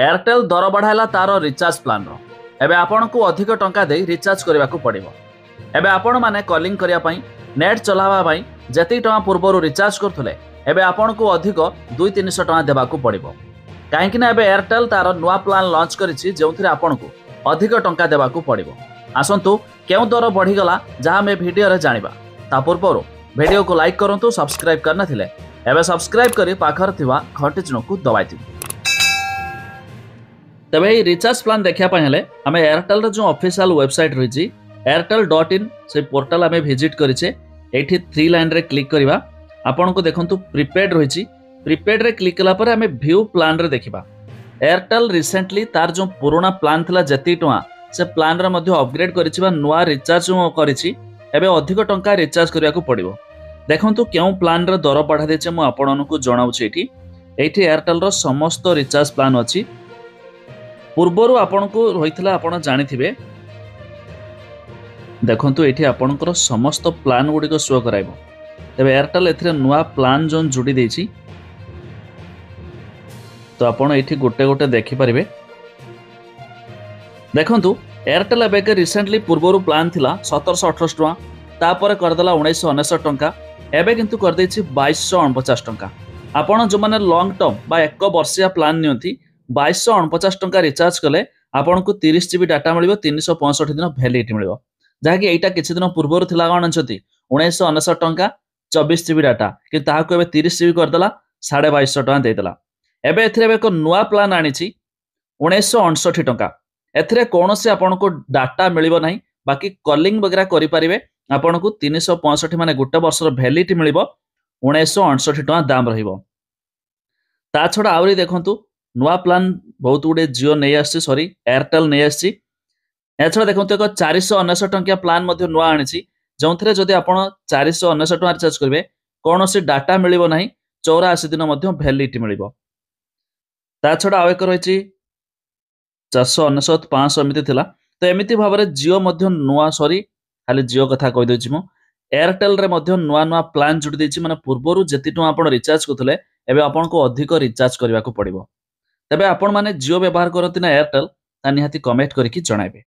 Airtel दर बढ़ाला तार recharge plan एबे आपन को अधिक टंका दे रिचार्ज करने को पड़ो। एबे आपण माने कॉलिंग करिया पई नेट चलावा पई जति टका पूर्व रिचार्ज करथुले एबे आपन को अधिक 200-300 टका देबा को पड़ो। काहेकि ना एबे एयरटेल तार नुआ प्लान लॉन्च करिछि जेउथिरे आपन को अधिक टंका देबा को पड़ो। आसंतु केउ दर बढ़ी गला जहां मैं वीडियो रे जानिबा। ता पूर्व वीडियो को लाइक करंतु, सब्सक्राइब करना थिले एबे सब्सक्राइब करी पाखर थिवा घंटी चिन्ह को दबाई दिउ। तबे ये रिचार्ज प्लान देखा हेले आम एयरटेल जो ऑफिशियल वेबसाइट रही airtel.in से पोर्टाल आम विजिट करें। ये 3 लाइन रे क्लिक करवा आपन को देखंतु प्रीपेड रही। प्रीपेड रे क्लिक कला पर आम व्यू प्लान रे देखा एयरटेल रिसेंटली तार जो पुराना प्लान थिला जति टका से प्लान रे मध्य अपग्रेड करिछि नुआ रिचार्ज करिछि एबे अधिक टंका रिचार्ज करिया को पड़िबो। देखंतु केउ प्लान रे दर बढ़ा देचे मु आपन को जणाउछि। एठी एयरटेल रो समस्त रिचार्ज प्लान अछि। पूर्वर आपन को रही आपन जानी देखु ये आपंकर समस्त प्लान गुड़िक शो कराइब। तेरे एयरटेल ए नुआ प्लान जो जोड़ी देछि तो आपन ये गोटे गोटे देखिपारे। देखु एयरटेल एबे रिसेंटली पूर्वर प्लान थिला 1728 टका तापर करदेला 1969 टका एबे किंतु करदे 2249 टका। आपन जो माने लॉन्ग टर्म बा 1 वर्षिया प्लान नियंती 2249 टका रिचार्ज कले आपन को 30 जीबी डाटा मिलिबो 365 दिन वैलिडिटी मिलिबो। जहाँकि एटा किछि दिन पूर्वर थिला कोन अछती 1969 टका 24 जीबी डाटा कि ताहाको एबे 30 जीबी करदेला 2250 टका देदेला। एबे एथिरे एक नुआ प्लान आनिछि 1969 टका। एथिरे कोनोसी आपन को डाटा मिलिबो नाही, बाकी कॉलिंग वगैरह करि परिबे। आपन को 365 माने गोटे वर्षर वैलिडिटी मिलिबो 1968 टका दाम रहिबो। ता छडा आवरी देखंतु नुआ प्लान बहुत गुड़े जियो नहीं आसी, सॉरी एयरटेल नहीं आसी। एछड़ा देखते एक 499 टंकिया प्लान नुआ आनी जो थे जदि आप 499 टका रिचार्ज करेंगे कौन सी डाटा मिलिबो नहीं 84 दिन वैलिडिटी मिलिबो। ता छड़ा आउ एक रही 499 500 एमती थिला। तो एमती भाव में जियो नुआ, सॉरी खाली जियो कथा कही देछि मु, एयरटेल रे नुआ नुआ प्लान जोड़ी देछि माने पूर्वरु जति टका आपण रिचार्ज करथले एबे आपण को अधिक रिचार्ज करबा को पड़िबो। तेबे आपण माने जियो व्यवहार करती ना एयरटेल ता निहाती कमेंट करके जणाइबे।